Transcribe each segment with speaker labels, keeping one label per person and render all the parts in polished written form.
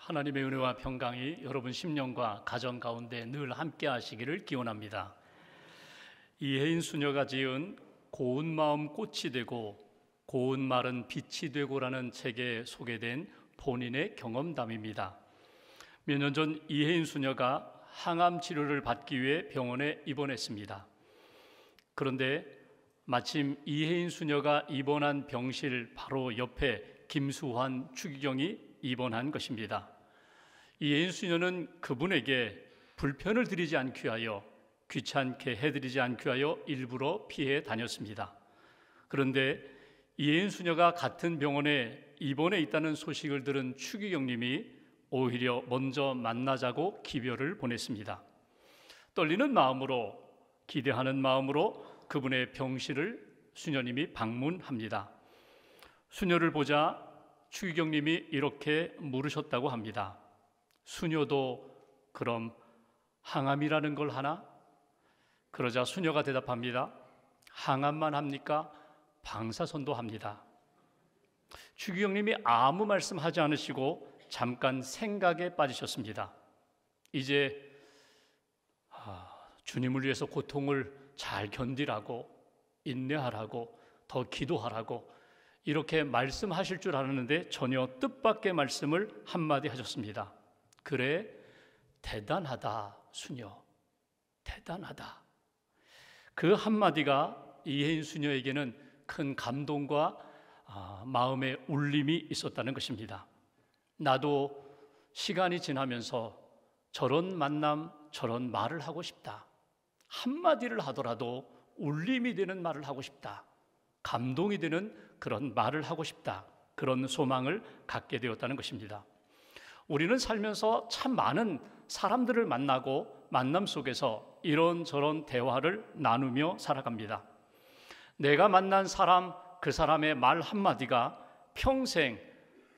Speaker 1: 하나님의 은혜와 평강이 여러분 심령과 가정 가운데 늘 함께 하시기를 기원합니다. 이혜인 수녀가 지은 고운 마음 꽃이 되고 고운 말은 빛이 되고라는 책에 소개된 본인의 경험담입니다. 몇 년 전 이혜인 수녀가 항암 치료를 받기 위해 병원에 입원했습니다. 그런데 마침 이혜인 수녀가 입원한 병실 바로 옆에 김수환 추기경이 입원한 것입니다. 이혜인 수녀는 그분에게 불편을 드리지 않기 위하여, 귀찮게 해드리지 않기 위하여 일부러 피해 다녔습니다. 그런데 이혜인 수녀가 같은 병원에 입원해 있다는 소식을 들은 추기경님이 오히려 먼저 만나자고 기별을 보냈습니다. 떨리는 마음으로, 기대하는 마음으로 그분의 병실을 수녀님이 방문합니다. 수녀를 보자 추기경님이 이렇게 물으셨다고 합니다. 수녀도 그럼 항암이라는 걸 하나? 그러자 수녀가 대답합니다. 항암만 합니까? 방사선도 합니다. 추기경님이 아무 말씀하지 않으시고 잠깐 생각에 빠지셨습니다. 이제 주님을 위해서 고통을 잘 견디라고, 인내하라고, 더 기도하라고 이렇게 말씀하실 줄 알았는데 전혀 뜻밖의 말씀을 한마디 하셨습니다. 그래, 대단하다 수녀, 대단하다. 그 한마디가 이혜인 수녀에게는 큰 감동과 마음의 울림이 있었다는 것입니다. 나도 시간이 지나면서 저런 만남, 저런 말을 하고 싶다. 한마디를 하더라도 울림이 되는 말을 하고 싶다. 감동이 되는 그런 말을 하고 싶다. 그런 소망을 갖게 되었다는 것입니다. 우리는 살면서 참 많은 사람들을 만나고 만남 속에서 이런저런 대화를 나누며 살아갑니다. 내가 만난 사람, 그 사람의 말 한마디가 평생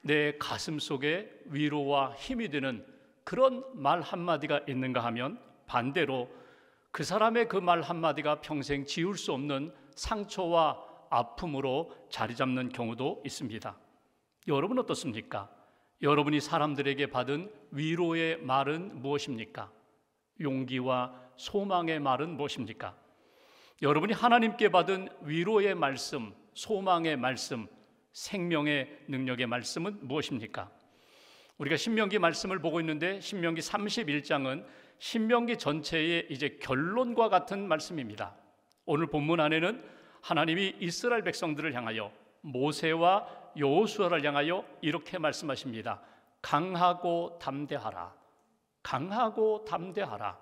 Speaker 1: 내 가슴 속에 위로와 힘이 되는 그런 말 한마디가 있는가 하면 반대로 그 사람의 그 말 한마디가 평생 지울 수 없는 상처와 아픔으로 자리 잡는 경우도 있습니다. 여러분 어떻습니까? 여러분이 사람들에게 받은 위로의 말은 무엇입니까? 용기와 소망의 말은 무엇입니까? 여러분이 하나님께 받은 위로의 말씀, 소망의 말씀, 생명의 능력의 말씀은 무엇입니까? 우리가 신명기 말씀을 보고 있는데 신명기 31장은 신명기 전체의 이제 결론과 같은 말씀입니다. 오늘 본문 안에는 하나님이 이스라엘 백성들을 향하여 모세와 여호수아를 향하여 이렇게 말씀하십니다. 강하고 담대하라. 강하고 담대하라.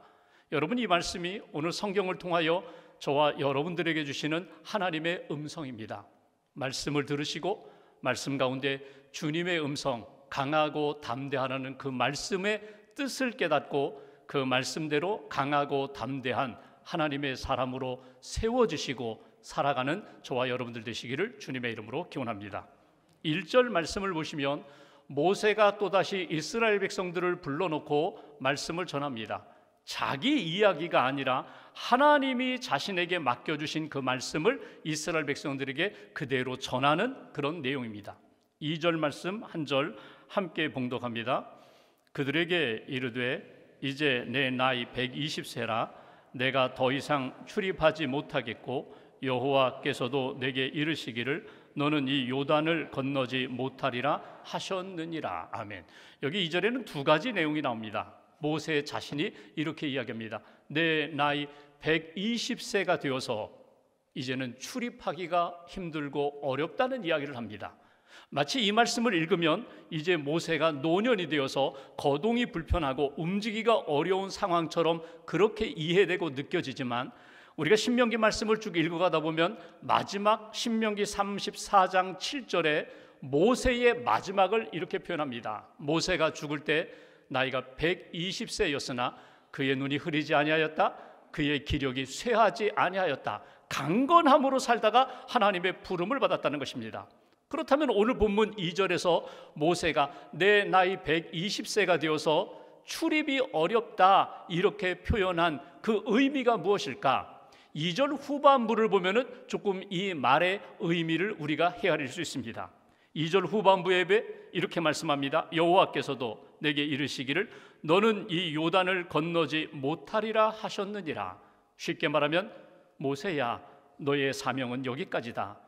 Speaker 1: 여러분, 이 말씀이 오늘 성경을 통하여 저와 여러분들에게 주시는 하나님의 음성입니다. 말씀을 들으시고 말씀 가운데 주님의 음성, 강하고 담대하라는 그 말씀의 뜻을 깨닫고 그 말씀대로 강하고 담대한 하나님의 사람으로 세워지시고 살아가는 저와 여러분들 되시기를 주님의 이름으로 기원합니다. 1절 말씀을 보시면 모세가 또다시 이스라엘 백성들을 불러놓고 말씀을 전합니다. 자기 이야기가 아니라 하나님이 자신에게 맡겨주신 그 말씀을 이스라엘 백성들에게 그대로 전하는 그런 내용입니다. 2절 말씀 한 절 함께 봉독합니다. 그들에게 이르되 이제 내 나이 120세라 내가 더 이상 출입하지 못하겠고 여호와께서도 내게 이르시기를 너는 이 요단을 건너지 못하리라 하셨느니라. 아멘. 여기 2절에는 두 가지 내용이 나옵니다. 모세 자신이 이렇게 이야기합니다. 내 나이 120세가 되어서 이제는 출입하기가 힘들고 어렵다는 이야기를 합니다. 마치 이 말씀을 읽으면 이제 모세가 노년이 되어서 거동이 불편하고 움직이기가 어려운 상황처럼 그렇게 이해되고 느껴지지만 우리가 신명기 말씀을 쭉 읽어가다 보면 마지막 신명기 34장 7절에 모세의 마지막을 이렇게 표현합니다. 모세가 죽을 때 나이가 120세였으나 그의 눈이 흐리지 아니하였다. 그의 기력이 쇠하지 아니하였다. 강건함으로 살다가 하나님의 부름을 받았다는 것입니다. 그렇다면 오늘 본문 2절에서 모세가 내 나이 120세가 되어서 출입이 어렵다 이렇게 표현한 그 의미가 무엇일까? 2절 후반부를 보면은 조금 이 말의 의미를 우리가 헤아릴 수 있습니다. 2절 후반부에 이렇게 말씀합니다. 여호와께서도 내게 이르시기를 너는 이 요단을 건너지 못하리라 하셨느니라. 쉽게 말하면 모세야, 너의 사명은 여기까지다.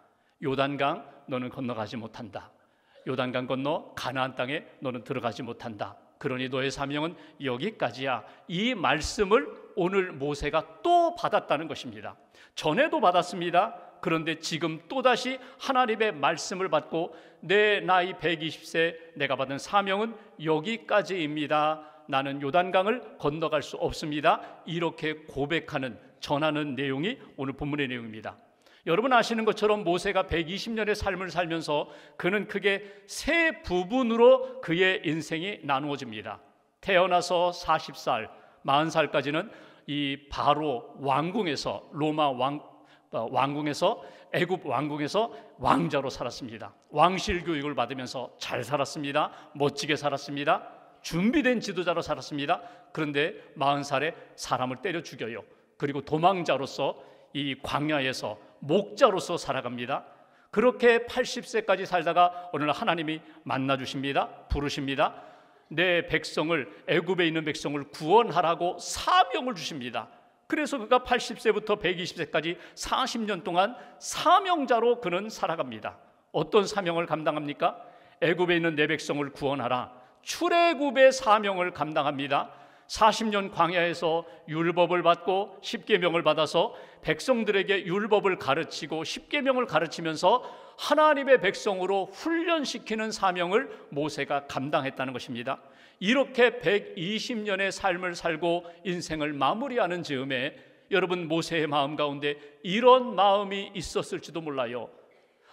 Speaker 1: 요단강 너는 건너가지 못한다. 요단강 건너 가나안 땅에 너는 들어가지 못한다. 그러니 너의 사명은 여기까지야. 이 말씀을 오늘 모세가 또 받았다는 것입니다. 전에도 받았습니다. 그런데 지금 또다시 하나님의 말씀을 받고 내 나이 120세 내가 받은 사명은 여기까지입니다. 나는 요단강을 건너갈 수 없습니다. 이렇게 고백하는, 전하는 내용이 오늘 본문의 내용입니다. 여러분 아시는 것처럼 모세가 120년의 삶을 살면서 그는 크게 세 부분으로 그의 인생이 나누어집니다. 태어나서 40살, 40살까지는 이 바로 왕궁에서, 로마 왕궁에서, 애굽 왕궁에서 왕자로 살았습니다. 왕실 교육을 받으면서 잘 살았습니다. 멋지게 살았습니다. 준비된 지도자로 살았습니다. 그런데 40살에 사람을 때려 죽여요. 그리고 도망자로서 이 광야에서 목자로서 살아갑니다. 그렇게 80세까지 살다가 어느 날 하나님이 만나 주십니다. 부르십니다. 내 백성을, 애굽에 있는 백성을 구원하라고 사명을 주십니다. 그래서 그가 80세부터 120세까지 40년 동안 사명자로 그는 살아갑니다. 어떤 사명을 감당합니까? 애굽에 있는 내 백성을 구원하라. 출애굽의 사명을 감당합니다. 40년 광야에서 율법을 받고 십계명을 받아서 백성들에게 율법을 가르치고 십계명을 가르치면서 하나님의 백성으로 훈련시키는 사명을 모세가 감당했다는 것입니다. 이렇게 120년의 삶을 살고 인생을 마무리하는 즈음에 여러분 모세의 마음 가운데 이런 마음이 있었을지도 몰라요.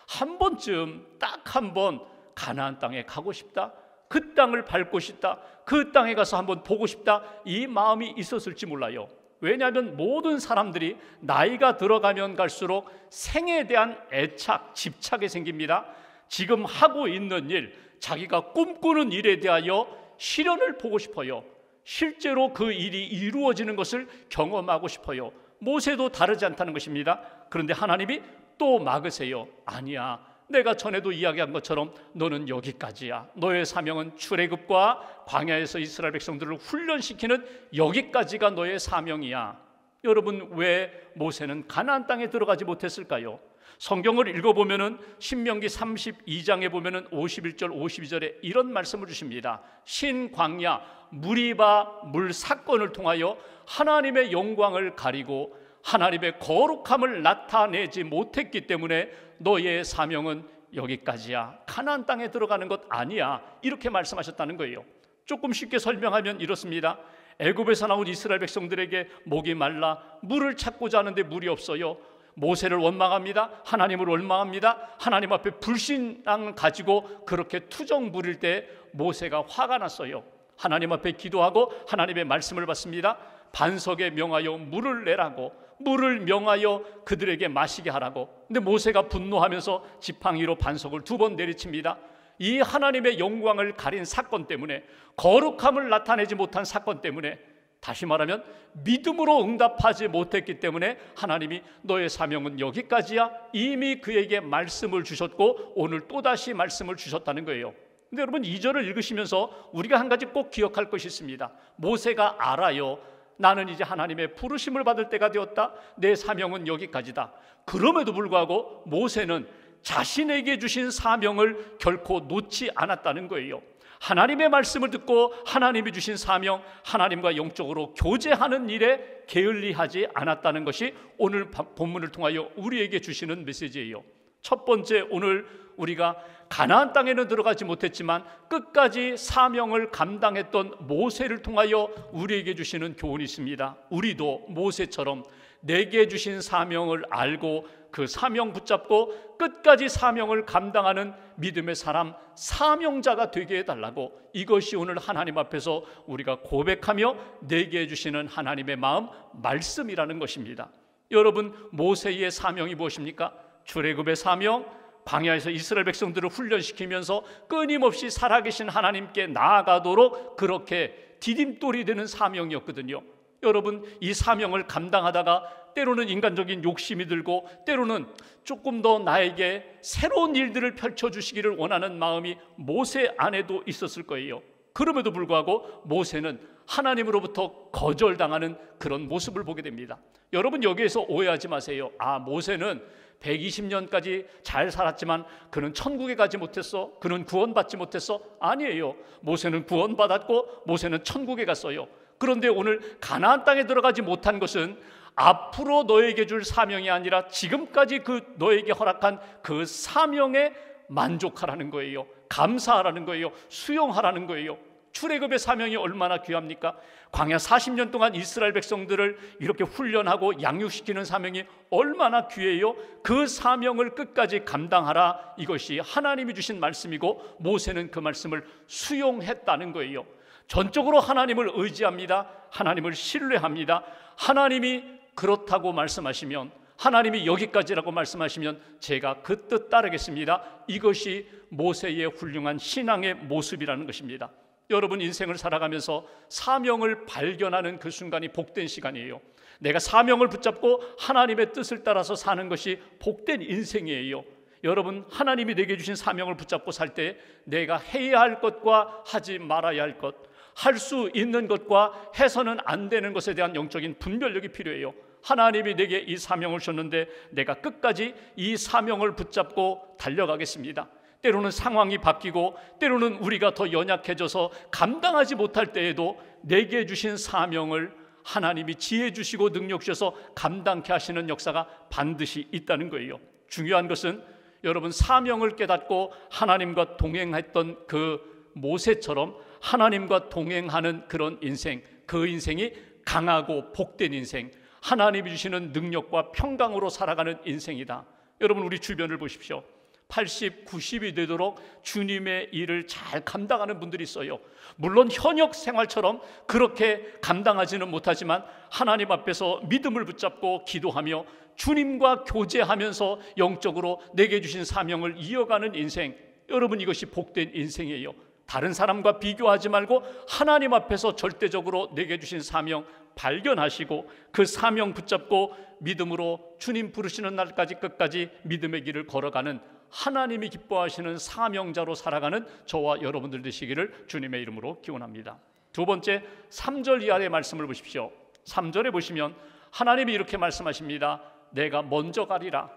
Speaker 1: 한 번쯤, 딱 한 번 가나안 땅에 가고 싶다. 그 땅을 밟고 싶다. 그 땅에 가서 한번 보고 싶다. 이 마음이 있었을지 몰라요. 왜냐하면 모든 사람들이 나이가 들어가면 갈수록 생에 대한 애착, 집착이 생깁니다. 지금 하고 있는 일, 자기가 꿈꾸는 일에 대하여 실현을 보고 싶어요. 실제로 그 일이 이루어지는 것을 경험하고 싶어요. 모세도 다르지 않다는 것입니다. 그런데 하나님이 또 막으세요. 아니야, 내가 전에도 이야기한 것처럼 너는 여기까지야. 너의 사명은 출애굽과 광야에서 이스라엘 백성들을 훈련시키는 여기까지가 너의 사명이야. 여러분, 왜 모세는 가나안 땅에 들어가지 못했을까요? 성경을 읽어보면은 신명기 32장에 보면은 51절 52절에 이런 말씀을 주십니다. 신광야 무리바 물 사건을 통하여 하나님의 영광을 가리고 하나님의 거룩함을 나타내지 못했기 때문에 너의 사명은 여기까지야. 가나안 땅에 들어가는 것 아니야. 이렇게 말씀하셨다는 거예요. 조금 쉽게 설명하면 이렇습니다. 애굽에서 나온 이스라엘 백성들에게 목이 말라 물을 찾고자 하는데 물이 없어요. 모세를 원망합니다. 하나님을 원망합니다. 하나님 앞에 불신앙을 가지고 그렇게 투정 부릴 때 모세가 화가 났어요. 하나님 앞에 기도하고 하나님의 말씀을 받습니다. 반석에 명하여 물을 내라고, 물을 명하여 그들에게 마시게 하라고. 근데 모세가 분노하면서 지팡이로 반석을 2번 내리칩니다. 이 하나님의 영광을 가린 사건 때문에, 거룩함을 나타내지 못한 사건 때문에, 다시 말하면 믿음으로 응답하지 못했기 때문에 하나님이 너의 사명은 여기까지야. 이미 그에게 말씀을 주셨고 오늘 또다시 말씀을 주셨다는 거예요. 근데 여러분 2절을 읽으시면서 우리가 한 가지 꼭 기억할 것이 있습니다. 모세가 알아요. 나는 이제 하나님의 부르심을 받을 때가 되었다. 내 사명은 여기까지다. 그럼에도 불구하고 모세는 자신에게 주신 사명을 결코 놓지 않았다는 거예요. 하나님의 말씀을 듣고 하나님이 주신 사명, 하나님과 영적으로 교제하는 일에 게을리하지 않았다는 것이 오늘 본문을 통하여 우리에게 주시는 메시지예요. 첫 번째, 오늘 우리가 가나안 땅에는 들어가지 못했지만 끝까지 사명을 감당했던 모세를 통하여 우리에게 주시는 교훈이 있습니다. 우리도 모세처럼 내게 주신 사명을 알고 그 사명 붙잡고 끝까지 사명을 감당하는 믿음의 사람, 사명자가 되게 해달라고, 이것이 오늘 하나님 앞에서 우리가 고백하며 내게 해주시는 하나님의 마음, 말씀이라는 것입니다. 여러분, 모세의 사명이 무엇입니까? 출애굽의 사명, 광야에서 이스라엘 백성들을 훈련시키면서 끊임없이 살아계신 하나님께 나아가도록 그렇게 디딤돌이 되는 사명이었거든요. 여러분, 이 사명을 감당하다가 때로는 인간적인 욕심이 들고 때로는 조금 더 나에게 새로운 일들을 펼쳐주시기를 원하는 마음이 모세 안에도 있었을 거예요. 그럼에도 불구하고 모세는 하나님으로부터 거절당하는 그런 모습을 보게 됩니다. 여러분, 여기에서 오해하지 마세요. 모세는 120년까지 잘 살았지만 그는 천국에 가지 못했어, 그는 구원받지 못했어. 아니에요. 모세는 구원받았고 모세는 천국에 갔어요. 그런데 오늘 가나안 땅에 들어가지 못한 것은 앞으로 너에게 줄 사명이 아니라 지금까지 그 너에게 허락한 그 사명에 만족하라는 거예요. 감사하라는 거예요. 수용하라는 거예요. 출애굽의 사명이 얼마나 귀합니까? 광야 40년 동안 이스라엘 백성들을 이렇게 훈련하고 양육시키는 사명이 얼마나 귀해요. 그 사명을 끝까지 감당하라. 이것이 하나님이 주신 말씀이고 모세는 그 말씀을 수용했다는 거예요. 전적으로 하나님을 의지합니다. 하나님을 신뢰합니다. 하나님이 그렇다고 말씀하시면, 하나님이 여기까지라고 말씀하시면 제가 그 뜻 따르겠습니다. 이것이 모세의 훌륭한 신앙의 모습이라는 것입니다. 여러분, 인생을 살아가면서 사명을 발견하는 그 순간이 복된 시간이에요. 내가 사명을 붙잡고 하나님의 뜻을 따라서 사는 것이 복된 인생이에요. 여러분, 하나님이 내게 주신 사명을 붙잡고 살 때 내가 해야 할 것과 하지 말아야 할 것, 할 수 있는 것과 해서는 안 되는 것에 대한 영적인 분별력이 필요해요. 하나님이 내게 이 사명을 줬는데 내가 끝까지 이 사명을 붙잡고 달려가겠습니다. 때로는 상황이 바뀌고 때로는 우리가 더 연약해져서 감당하지 못할 때에도 내게 주신 사명을 하나님이 지혜 주시고 능력 주셔서 감당케 하시는 역사가 반드시 있다는 거예요. 중요한 것은 여러분, 사명을 깨닫고 하나님과 동행했던 그 모세처럼 하나님과 동행하는 그런 인생, 그 인생이 강하고 복된 인생, 하나님이 주시는 능력과 평강으로 살아가는 인생이다. 여러분, 우리 주변을 보십시오. 80, 90이 되도록 주님의 일을 잘 감당하는 분들이 있어요. 물론 현역 생활처럼 그렇게 감당하지는 못하지만 하나님 앞에서 믿음을 붙잡고 기도하며 주님과 교제하면서 영적으로 내게 주신 사명을 이어가는 인생, 여러분, 이것이 복된 인생이에요. 다른 사람과 비교하지 말고 하나님 앞에서 절대적으로 내게 주신 사명 발견하시고 그 사명 붙잡고 믿음으로 주님 부르시는 날까지 끝까지 믿음의 길을 걸어가는, 하나님이 기뻐하시는 사명자로 살아가는 저와 여러분들 되시기를 주님의 이름으로 기원합니다. 두 번째, 3절 이하의 말씀을 보십시오. 3절에 보시면 하나님이 이렇게 말씀하십니다. 내가 먼저 가리라.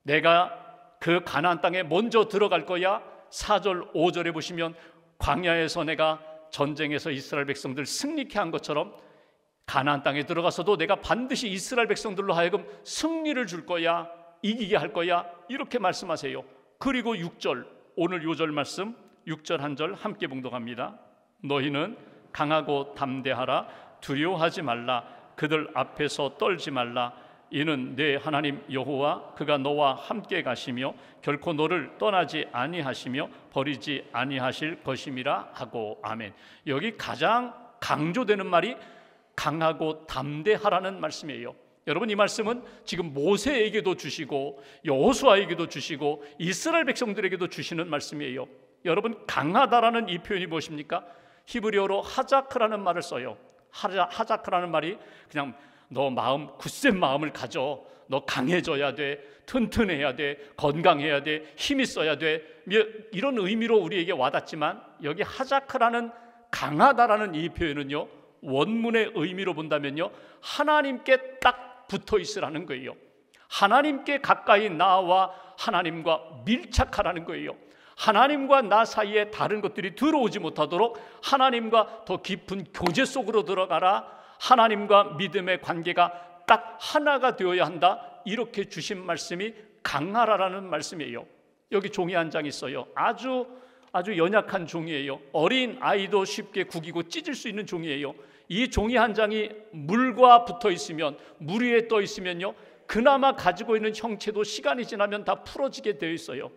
Speaker 1: 내가 그 가나안 땅에 먼저 들어갈 거야. 4절, 5절에 보시면 광야에서 내가 전쟁에서 이스라엘 백성들 승리케 한 것처럼 가나안 땅에 들어가서도 내가 반드시 이스라엘 백성들로 하여금 승리를 줄 거야, 이기게 할 거야, 이렇게 말씀하세요. 그리고 6절, 오늘 요절 말씀 6절 한 절 함께 봉독합니다. 너희는 강하고 담대하라. 두려워하지 말라. 그들 앞에서 떨지 말라. 이는 내 하나님 여호와 그가 너와 함께 가시며 결코 너를 떠나지 아니하시며 버리지 아니하실 것임이라 하고. 아멘. 여기 가장 강조되는 말이 강하고 담대하라는 말씀이에요. 여러분, 이 말씀은 지금 모세에게도 주시고 여호수아에게도 주시고 이스라엘 백성들에게도 주시는 말씀이에요. 여러분, 강하다라는 이 표현이 무엇입니까? 히브리어로 하자크라는 말을 써요. 하자크라는 말이 그냥 너 마음, 굳센 마음을 가져, 너 강해져야 돼, 튼튼해야 돼, 건강해야 돼, 힘이 있어야 돼, 이런 의미로 우리에게 와닿지만 여기 하자크라는 강하다라는 이 표현은요, 원문의 의미로 본다면요, 하나님께 딱 붙어 있으라는 거예요. 하나님께 가까이 나와 하나님과 밀착하라는 거예요. 하나님과 나 사이에 다른 것들이 들어오지 못하도록 하나님과 더 깊은 교제 속으로 들어가라. 하나님과 믿음의 관계가 딱 하나가 되어야 한다. 이렇게 주신 말씀이 강하라라는 말씀이에요. 여기 종이 한 장 있어요. 아주 연약한 종이에요. 어린 아이도 쉽게 구기고 찢을 수 있는 종이에요. 이 종이 한 장이 물과 붙어 있으면, 물 위에 떠 있으면요, 그나마 가지고 있는 형체도 시간이 지나면 다 풀어지게 되어 있어요.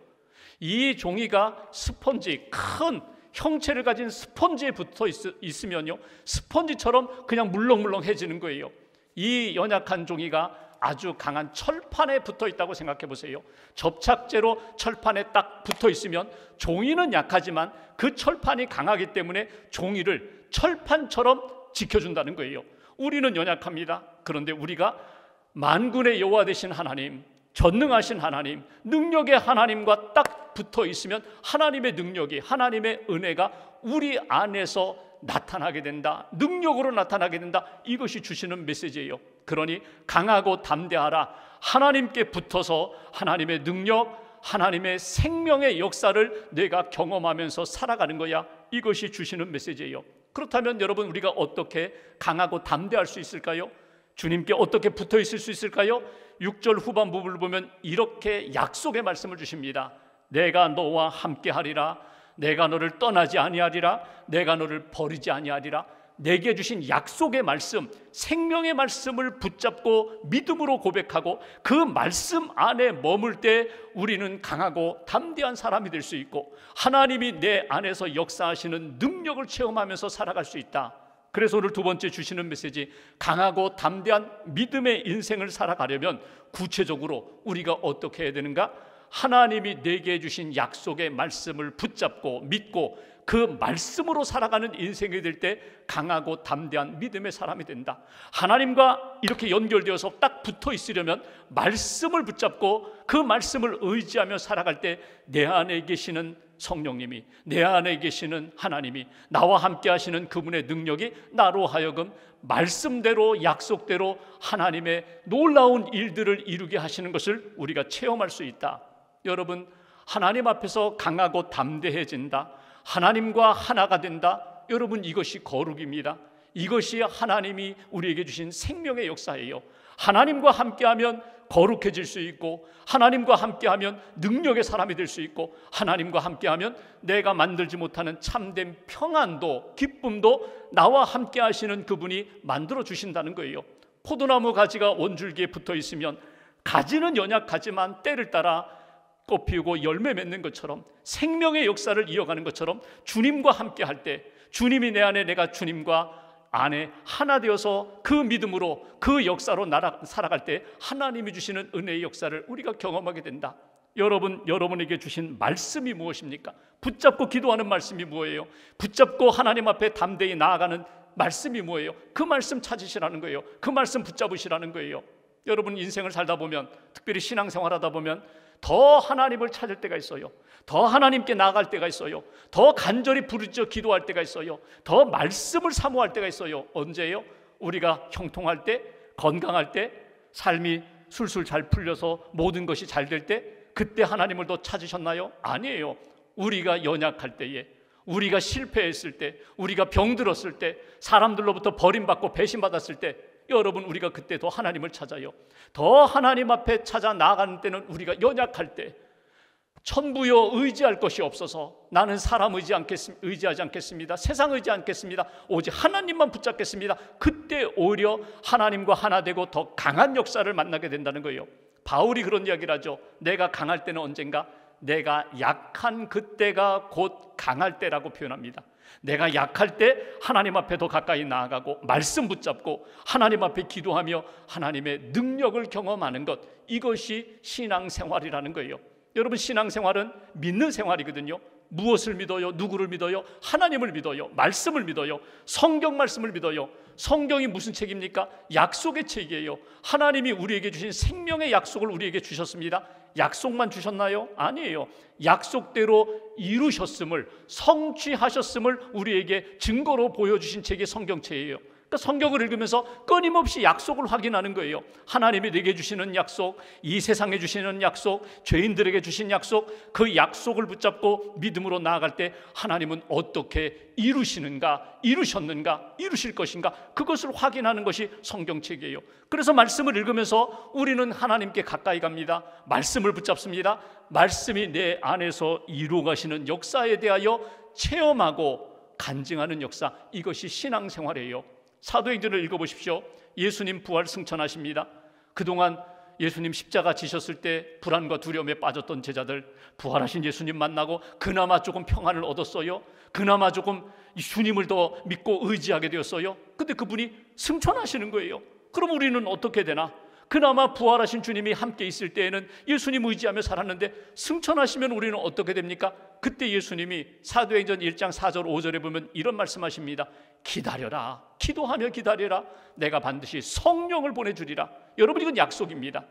Speaker 1: 이 종이가 스펀지, 큰 형체를 가진 스펀지에 붙어 있으면요, 스펀지처럼 그냥 물렁물렁해지는 거예요. 이 연약한 종이가 아주 강한 철판에 붙어 있다고 생각해 보세요. 접착제로 철판에 딱 붙어 있으면 종이는 약하지만 그 철판이 강하기 때문에 종이를 철판처럼 지켜준다는 거예요. 우리는 연약합니다. 그런데 우리가 만군의 여호와 되신 하나님, 전능하신 하나님, 능력의 하나님과 딱 붙어 있으면 하나님의 능력이, 하나님의 은혜가 우리 안에서 나타나게 된다. 능력으로 나타나게 된다. 이것이 주시는 메시지예요. 그러니 강하고 담대하라. 하나님께 붙어서 하나님의 능력, 하나님의 생명의 역사를 내가 경험하면서 살아가는 거야. 이것이 주시는 메시지예요. 그렇다면 여러분, 우리가 어떻게 강하고 담대할 수 있을까요? 주님께 어떻게 붙어 있을 수 있을까요? 6절 후반부를 보면 이렇게 약속의 말씀을 주십니다. 내가 너와 함께 하리라. 내가 너를 떠나지 아니하리라. 내가 너를 버리지 아니하리라. 내게 주신 약속의 말씀, 생명의 말씀을 붙잡고 믿음으로 고백하고 그 말씀 안에 머물 때 우리는 강하고 담대한 사람이 될 수 있고 하나님이 내 안에서 역사하시는 능력을 체험하면서 살아갈 수 있다. 그래서 오늘 두 번째 주시는 메시지, 강하고 담대한 믿음의 인생을 살아가려면 구체적으로 우리가 어떻게 해야 되는가? 하나님이 내게 주신 약속의 말씀을 붙잡고 믿고 그 말씀으로 살아가는 인생이 될 때 강하고 담대한 믿음의 사람이 된다. 하나님과 이렇게 연결되어서 딱 붙어 있으려면 말씀을 붙잡고 그 말씀을 의지하며 살아갈 때 내 안에 계시는 성령님이, 내 안에 계시는 하나님이, 나와 함께 하시는 그분의 능력이 나로 하여금 말씀대로 약속대로 하나님의 놀라운 일들을 이루게 하시는 것을 우리가 체험할 수 있다. 여러분, 하나님 앞에서 강하고 담대해진다, 하나님과 하나가 된다. 여러분, 이것이 거룩입니다. 이것이 하나님이 우리에게 주신 생명의 역사예요. 하나님과 함께하면 거룩해질 수 있고, 하나님과 함께하면 능력의 사람이 될 수 있고, 하나님과 함께하면 내가 만들지 못하는 참된 평안도 기쁨도 나와 함께 하시는 그분이 만들어 주신다는 거예요. 포도나무 가지가 원줄기에 붙어 있으면 가지는 연약하지만 때를 따라 꽃 피우고 열매 맺는 것처럼, 생명의 역사를 이어가는 것처럼 주님과 함께 할 때, 주님이 내 안에, 내가 주님과 안에 하나 되어서 그 믿음으로 그 역사로 살아갈 때 하나님이 주시는 은혜의 역사를 우리가 경험하게 된다. 여러분에게 주신 말씀이 무엇입니까? 붙잡고 기도하는 말씀이 뭐예요? 붙잡고 하나님 앞에 담대히 나아가는 말씀이 뭐예요? 그 말씀 찾으시라는 거예요. 그 말씀 붙잡으시라는 거예요. 여러분, 인생을 살다 보면, 특별히 신앙생활하다 보면 더 하나님을 찾을 때가 있어요. 더 하나님께 나아갈 때가 있어요. 더 간절히 부르짖어 기도할 때가 있어요. 더 말씀을 사모할 때가 있어요. 언제예요? 우리가 형통할 때, 건강할 때, 삶이 술술 잘 풀려서 모든 것이 잘 될 때, 그때 하나님을 더 찾으셨나요? 아니에요. 우리가 연약할 때에, 우리가 실패했을 때, 우리가 병들었을 때, 사람들로부터 버림받고 배신받았을 때, 여러분, 우리가 그때 더 하나님을 찾아요. 더 하나님 앞에 찾아 나아가는 때는 우리가 연약할 때, 천부여 의지할 것이 없어서 나는 사람 의지하지 않겠습니다. 세상 의지하지 않겠습니다. 오직 하나님만 붙잡겠습니다. 그때 오히려 하나님과 하나 되고 더 강한 역사를 만나게 된다는 거예요. 바울이 그런 이야기를 하죠. 내가 강할 때는 언젠가? 내가 약한 그때가 곧 강할 때라고 표현합니다. 내가 약할 때 하나님 앞에 더 가까이 나아가고 말씀 붙잡고 하나님 앞에 기도하며 하나님의 능력을 경험하는 것, 이것이 신앙생활이라는 거예요. 여러분, 신앙생활은 믿는 생활이거든요. 무엇을 믿어요? 누구를 믿어요? 하나님을 믿어요. 말씀을 믿어요. 성경 말씀을 믿어요. 성경이 무슨 책입니까? 약속의 책이에요. 하나님이 우리에게 주신 생명의 약속을 우리에게 주셨습니다. 약속만 주셨나요? 아니에요. 약속대로 이루셨음을, 성취하셨음을 우리에게 증거로 보여주신 책이 성경책이에요. 그러니까 성경을 읽으면서 끊임없이 약속을 확인하는 거예요. 하나님이 내게 주시는 약속, 이 세상에 주시는 약속, 죄인들에게 주신 약속, 그 약속을 붙잡고 믿음으로 나아갈 때 하나님은 어떻게 이루시는가, 이루셨는가, 이루실 것인가, 그것을 확인하는 것이 성경책이에요. 그래서 말씀을 읽으면서 우리는 하나님께 가까이 갑니다. 말씀을 붙잡습니다. 말씀이 내 안에서 이루어 가시는 역사에 대하여 체험하고 간증하는 역사, 이것이 신앙생활이에요. 사도행전을 읽어보십시오. 예수님 부활 승천하십니다. 그동안 예수님 십자가 지셨을 때 불안과 두려움에 빠졌던 제자들, 부활하신 예수님 만나고 그나마 조금 평안을 얻었어요. 그나마 조금 주님을 더 믿고 의지하게 되었어요. 근데 그분이 승천하시는 거예요. 그럼 우리는 어떻게 되나? 그나마 부활하신 주님이 함께 있을 때에는 예수님 의지하며 살았는데 승천하시면 우리는 어떻게 됩니까? 그때 예수님이 사도행전 1장 4절 5절에 보면 이런 말씀하십니다. 기다려라, 기도하며 기다려라, 내가 반드시 성령을 보내주리라. 여러분, 이건 약속입니다.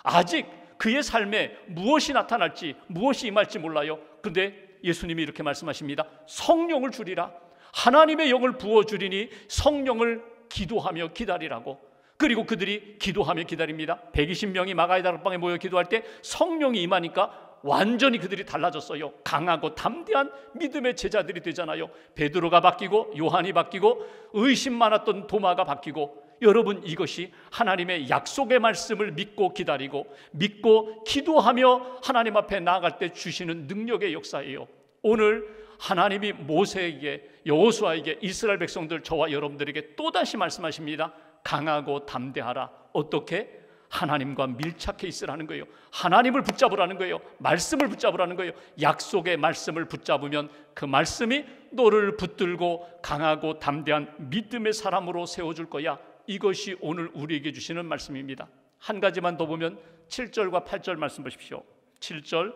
Speaker 1: 아직 그의 삶에 무엇이 나타날지, 무엇이 임할지 몰라요. 그런데 예수님이 이렇게 말씀하십니다. 성령을 주리라. 하나님의 영을 부어주리니 성령을 기도하며 기다리라고. 그리고 그들이 기도하며 기다립니다. 120명이 마가의 다락방에 모여 기도할 때 성령이 임하니까 완전히 그들이 달라졌어요. 강하고 담대한 믿음의 제자들이 되잖아요. 베드로가 바뀌고 요한이 바뀌고 의심 많았던 도마가 바뀌고. 여러분, 이것이 하나님의 약속의 말씀을 믿고 기다리고 믿고 기도하며 하나님 앞에 나아갈 때 주시는 능력의 역사예요. 오늘 하나님이 모세에게, 여호수아에게, 이스라엘 백성들, 저와 여러분들에게 또다시 말씀하십니다. 강하고 담대하라. 어떻게? 하나님과 밀착해 있으라는 거예요. 하나님을 붙잡으라는 거예요. 말씀을 붙잡으라는 거예요. 약속의 말씀을 붙잡으면 그 말씀이 너를 붙들고 강하고 담대한 믿음의 사람으로 세워줄 거야. 이것이 오늘 우리에게 주시는 말씀입니다. 한 가지만 더 보면 7절과 8절 말씀 보십시오. 7절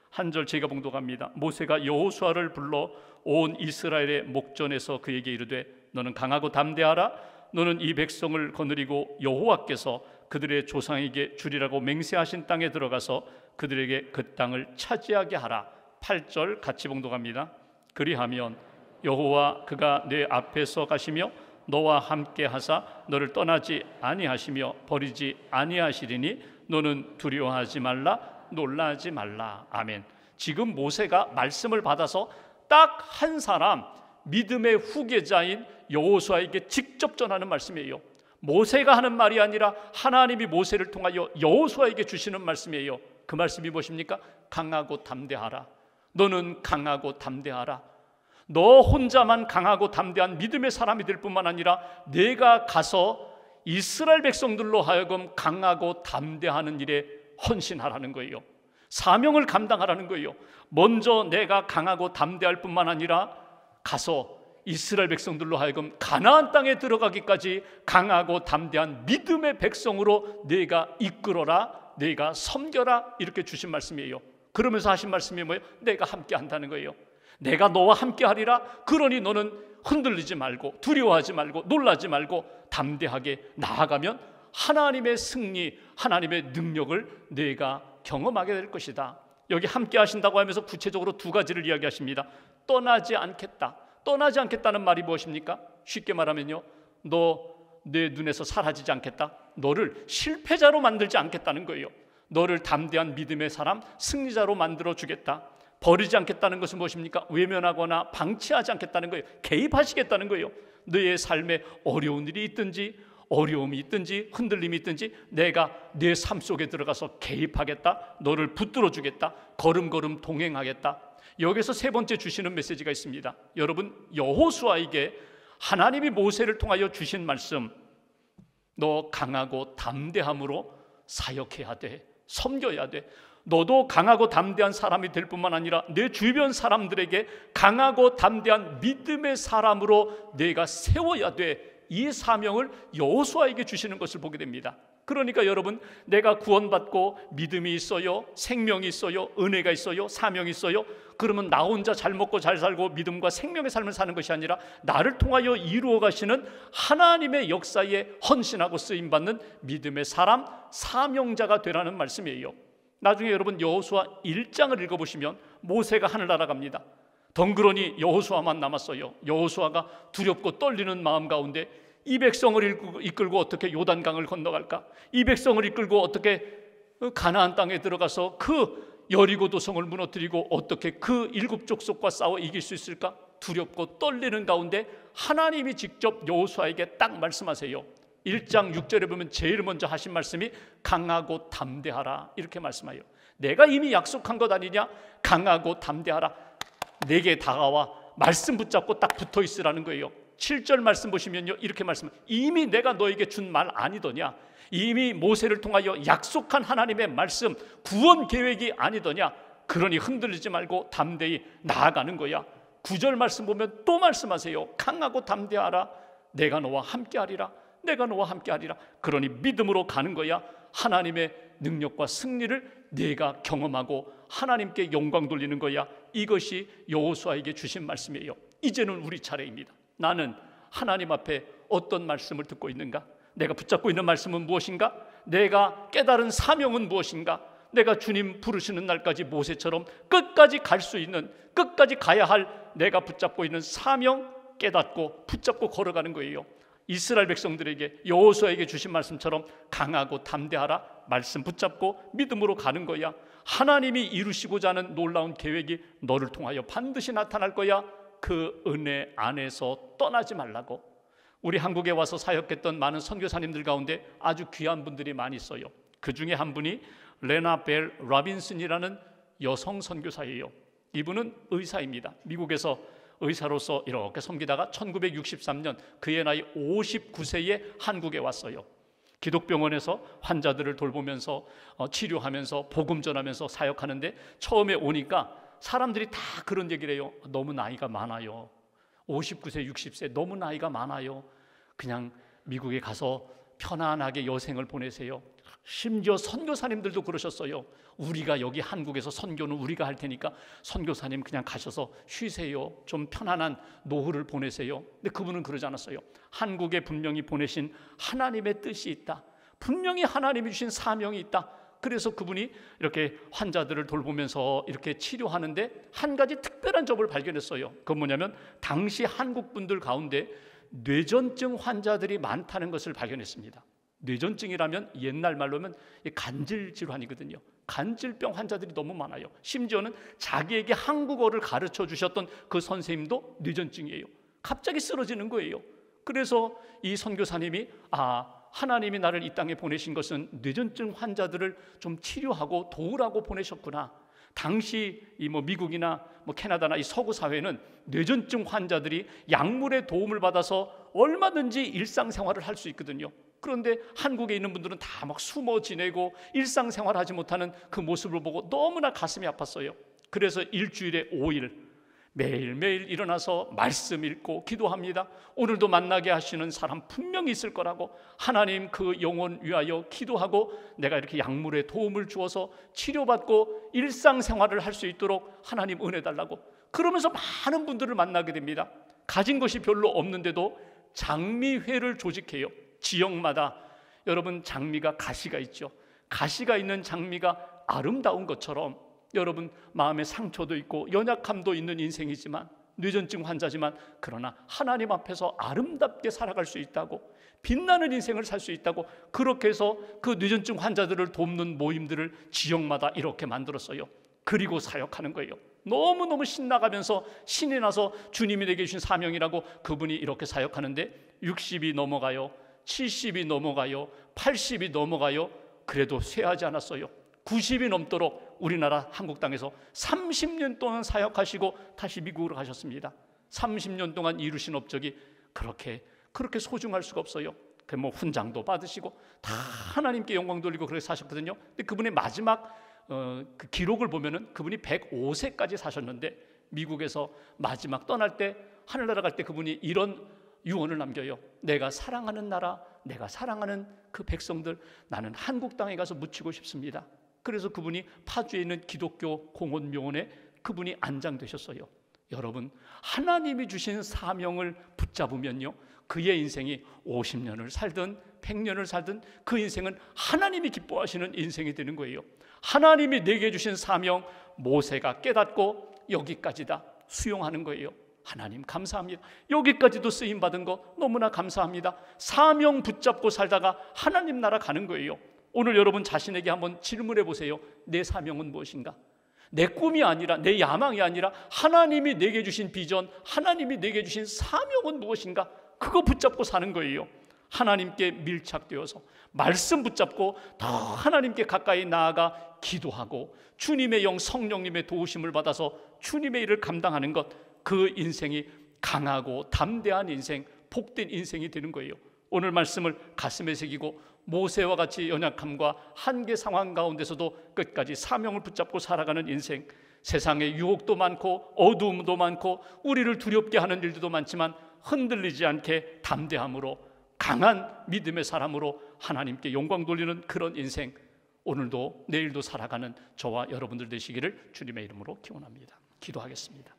Speaker 1: 한 절 제가 봉독합니다. 모세가 여호수아를 불러 온 이스라엘의 목전에서 그에게 이르되 너는 강하고 담대하라. 너는 이 백성을 거느리고 여호와께서 그들의 조상에게 주리라고 맹세하신 땅에 들어가서 그들에게 그 땅을 차지하게 하라. 8절 같이 봉독합니다. 그리하면 여호와 그가 내 앞에서 가시며 너와 함께 하사 너를 떠나지 아니하시며 버리지 아니하시리니 너는 두려워하지 말라, 놀라지 말라. 아멘. 지금 모세가 말씀을 받아서 딱 한 사람, 믿음의 후계자인 여호수아에게 직접 전하는 말씀이에요. 모세가 하는 말이 아니라 하나님이 모세를 통하여 여호수아에게 주시는 말씀이에요. 그 말씀이 무엇입니까? 강하고 담대하라. 너는 강하고 담대하라. 너 혼자만 강하고 담대한 믿음의 사람이 될 뿐만 아니라 내가 가서 이스라엘 백성들로 하여금 강하고 담대하는 일에 헌신하라는 거예요. 사명을 감당하라는 거예요. 먼저 내가 강하고 담대할 뿐만 아니라 가서 이스라엘 백성들로 하여금 가나안 땅에 들어가기까지 강하고 담대한 믿음의 백성으로 내가 이끌어라, 내가 섬겨라, 이렇게 주신 말씀이에요. 그러면서 하신 말씀이 뭐예요? 내가 함께 한다는 거예요. 내가 너와 함께 하리라. 그러니 너는 흔들리지 말고 두려워하지 말고 놀라지 말고 담대하게 나아가면 하나님의 승리, 하나님의 능력을 내가 경험하게 될 것이다. 여기 함께 하신다고 하면서 구체적으로 두 가지를 이야기하십니다. 떠나지 않겠다. 떠나지 않겠다는 말이 무엇입니까? 쉽게 말하면요, 너 내 눈에서 사라지지 않겠다. 너를 실패자로 만들지 않겠다는 거예요. 너를 담대한 믿음의 사람, 승리자로 만들어 주겠다. 버리지 않겠다는 것은 무엇입니까? 외면하거나 방치하지 않겠다는 거예요. 개입하시겠다는 거예요. 너의 삶에 어려운 일이 있든지 어려움이 있든지 흔들림이 있든지 내가 내 삶 속에 들어가서 개입하겠다. 너를 붙들어 주겠다. 걸음걸음 동행하겠다. 여기서 세 번째 주시는 메시지가 있습니다. 여러분, 여호수아에게 하나님이 모세를 통하여 주신 말씀, 너 강하고 담대함으로 사역해야 돼. 섬겨야 돼. 너도 강하고 담대한 사람이 될 뿐만 아니라 내 주변 사람들에게 강하고 담대한 믿음의 사람으로 내가 세워야 돼. 이 사명을 여호수아에게 주시는 것을 보게 됩니다. 그러니까 여러분, 내가 구원받고 믿음이 있어요, 생명이 있어요, 은혜가 있어요, 사명이 있어요. 그러면 나 혼자 잘 먹고 잘 살고 믿음과 생명의 삶을 사는 것이 아니라 나를 통하여 이루어 가시는 하나님의 역사에 헌신하고 쓰임받는 믿음의 사람, 사명자가 되라는 말씀이에요. 나중에 여러분 여호수아 1장을 읽어보시면 모세가 하늘 날아갑니다. 덩그러니 여호수아만 남았어요. 여호수아가 두렵고 떨리는 마음 가운데 이 백성을 이끌고 어떻게 요단강을 건너갈까? 이 백성을 이끌고 어떻게 가나안 땅에 들어가서 그 여리고 도성을 무너뜨리고 어떻게 그 일곱 족속과 싸워 이길 수 있을까? 두렵고 떨리는 가운데 하나님이 직접 여호수아에게 딱 말씀하세요. 1장 6절에 보면 제일 먼저 하신 말씀이 강하고 담대하라, 이렇게 말씀해요. 내가 이미 약속한 것 아니냐? 강하고 담대하라. 내게 다가와 말씀 붙잡고 딱 붙어 있으라는 거예요. 7절 말씀 보시면요, 이렇게 말씀해요. 이미 내가 너에게 준 말 아니더냐? 이미 모세를 통하여 약속한 하나님의 말씀, 구원 계획이 아니더냐? 그러니 흔들리지 말고 담대히 나아가는 거야. 9절 말씀 보면 또 말씀하세요. 강하고 담대하라. 내가 너와 함께하리라. 내가 너와 함께하리라. 그러니 믿음으로 가는 거야. 하나님의 능력과 승리를 내가 경험하고 하나님께 영광 돌리는 거야. 이것이 여호수아에게 주신 말씀이에요. 이제는 우리 차례입니다. 나는 하나님 앞에 어떤 말씀을 듣고 있는가? 내가 붙잡고 있는 말씀은 무엇인가? 내가 깨달은 사명은 무엇인가? 내가 주님 부르시는 날까지 모세처럼 끝까지 갈 수 있는, 끝까지 가야 할 내가 붙잡고 있는 사명 깨닫고 붙잡고 걸어가는 거예요. 이스라엘 백성들에게, 여호수아에게 주신 말씀처럼 강하고 담대하라, 말씀 붙잡고 믿음으로 가는 거야. 하나님이 이루시고자 하는 놀라운 계획이 너를 통하여 반드시 나타날 거야. 그 은혜 안에서 떠나지 말라고. 우리 한국에 와서 사역했던 많은 선교사님들 가운데 아주 귀한 분들이 많이 있어요. 그 중에 한 분이 레나 벨 라빈슨이라는 여성 선교사예요. 이분은 의사입니다. 미국에서 의사로서 이렇게 섬기다가 1963년 그의 나이 59세에 한국에 왔어요. 기독병원에서 환자들을 돌보면서 치료하면서 복음 전하면서 사역하는데, 처음에 오니까 사람들이 다 그런 얘기를 해요. 너무 나이가 많아요. 59세, 60세 너무 나이가 많아요. 그냥 미국에 가서 편안하게 여생을 보내세요. 심지어 선교사님들도 그러셨어요. 우리가 여기 한국에서 선교는 우리가 할 테니까 선교사님 그냥 가셔서 쉬세요. 좀 편안한 노후를 보내세요. 근데 그분은 그러지 않았어요. 한국에 분명히 보내신 하나님의 뜻이 있다. 분명히 하나님이 주신 사명이 있다. 그래서 그분이 이렇게 환자들을 돌보면서 이렇게 치료하는데 한 가지 특별한 점을 발견했어요. 그건 뭐냐면 당시 한국 분들 가운데 뇌전증 환자들이 많다는 것을 발견했습니다. 뇌전증이라면 옛날 말로는 간질 질환이거든요. 간질병 환자들이 너무 많아요. 심지어는 자기에게 한국어를 가르쳐 주셨던 그 선생님도 뇌전증이에요. 갑자기 쓰러지는 거예요. 그래서 이 선교사님이 하나님이 나를 이 땅에 보내신 것은 뇌전증 환자들을 좀 치료하고 도우라고 보내셨구나. 당시 미국이나 캐나다나 이 서구 사회는 뇌전증 환자들이 약물의 도움을 받아서 얼마든지 일상생활을 할 수 있거든요. 그런데 한국에 있는 분들은 다 막 숨어 지내고 일상생활하지 못하는 그 모습을 보고 너무나 가슴이 아팠어요. 그래서 일주일에 5일 매일매일 일어나서 말씀 읽고 기도합니다. 오늘도 만나게 하시는 사람 분명히 있을 거라고, 하나님 그 영혼 위하여 기도하고 내가 이렇게 약물의 도움을 주어서 치료받고 일상생활을 할 수 있도록 하나님 은혜 달라고. 그러면서 많은 분들을 만나게 됩니다. 가진 것이 별로 없는데도 장미회를 조직해요. 지역마다. 여러분, 장미가 가시가 있죠. 가시가 있는 장미가 아름다운 것처럼 여러분 마음에 상처도 있고 연약함도 있는 인생이지만, 뇌전증 환자지만, 그러나 하나님 앞에서 아름답게 살아갈 수 있다고, 빛나는 인생을 살 수 있다고, 그렇게 해서 그 뇌전증 환자들을 돕는 모임들을 지역마다 이렇게 만들었어요. 그리고 사역하는 거예요. 너무너무 신나가면서 신이 나서 주님이 내게 주신 사명이라고 그분이 이렇게 사역하는데 60이 넘어가요. 70이 넘어가요. 80이 넘어가요. 그래도 쇠하지 않았어요. 90이 넘도록 우리나라 한국 땅에서 30년 동안 사역하시고 다시 미국으로 가셨습니다. 30년 동안 이루신 업적이 그렇게 소중할 수가 없어요. 훈장도 받으시고 다 하나님께 영광 돌리고 그렇게 사셨거든요. 근데 그분의 마지막 그 기록을 보면은 그분이 105세까지 사셨는데, 미국에서 마지막 떠날 때 하늘나라 갈 때 그분이 이런 유언을 남겨요. 내가 사랑하는 나라, 내가 사랑하는 그 백성들, 나는 한국 땅에 가서 묻히고 싶습니다. 그래서 그분이 파주에 있는 기독교 공원묘원에 그분이 안장되셨어요. 여러분, 하나님이 주신 사명을 붙잡으면요, 그의 인생이 50년을 살든 100년을 살든 그 인생은 하나님이 기뻐하시는 인생이 되는 거예요. 하나님이 내게 주신 사명, 모세가 깨닫고 여기까지다 수용하는 거예요. 하나님 감사합니다. 여기까지도 쓰임받은 거 너무나 감사합니다. 사명 붙잡고 살다가 하나님 나라 가는 거예요. 오늘 여러분 자신에게 한번 질문해 보세요. 내 사명은 무엇인가? 내 꿈이 아니라, 내 야망이 아니라 하나님이 내게 주신 비전, 하나님이 내게 주신 사명은 무엇인가? 그거 붙잡고 사는 거예요. 하나님께 밀착되어서 말씀 붙잡고 더 하나님께 가까이 나아가 기도하고 주님의 영 성령님의 도우심을 받아서 주님의 일을 감당하는 것, 그 인생이 강하고 담대한 인생, 복된 인생이 되는 거예요. 오늘 말씀을 가슴에 새기고 모세와 같이 연약함과 한계 상황 가운데서도 끝까지 사명을 붙잡고 살아가는 인생, 세상에 유혹도 많고 어두움도 많고 우리를 두렵게 하는 일들도 많지만 흔들리지 않게 담대함으로 강한 믿음의 사람으로 하나님께 영광 돌리는 그런 인생, 오늘도 내일도 살아가는 저와 여러분들 되시기를 주님의 이름으로 기원합니다. 기도하겠습니다.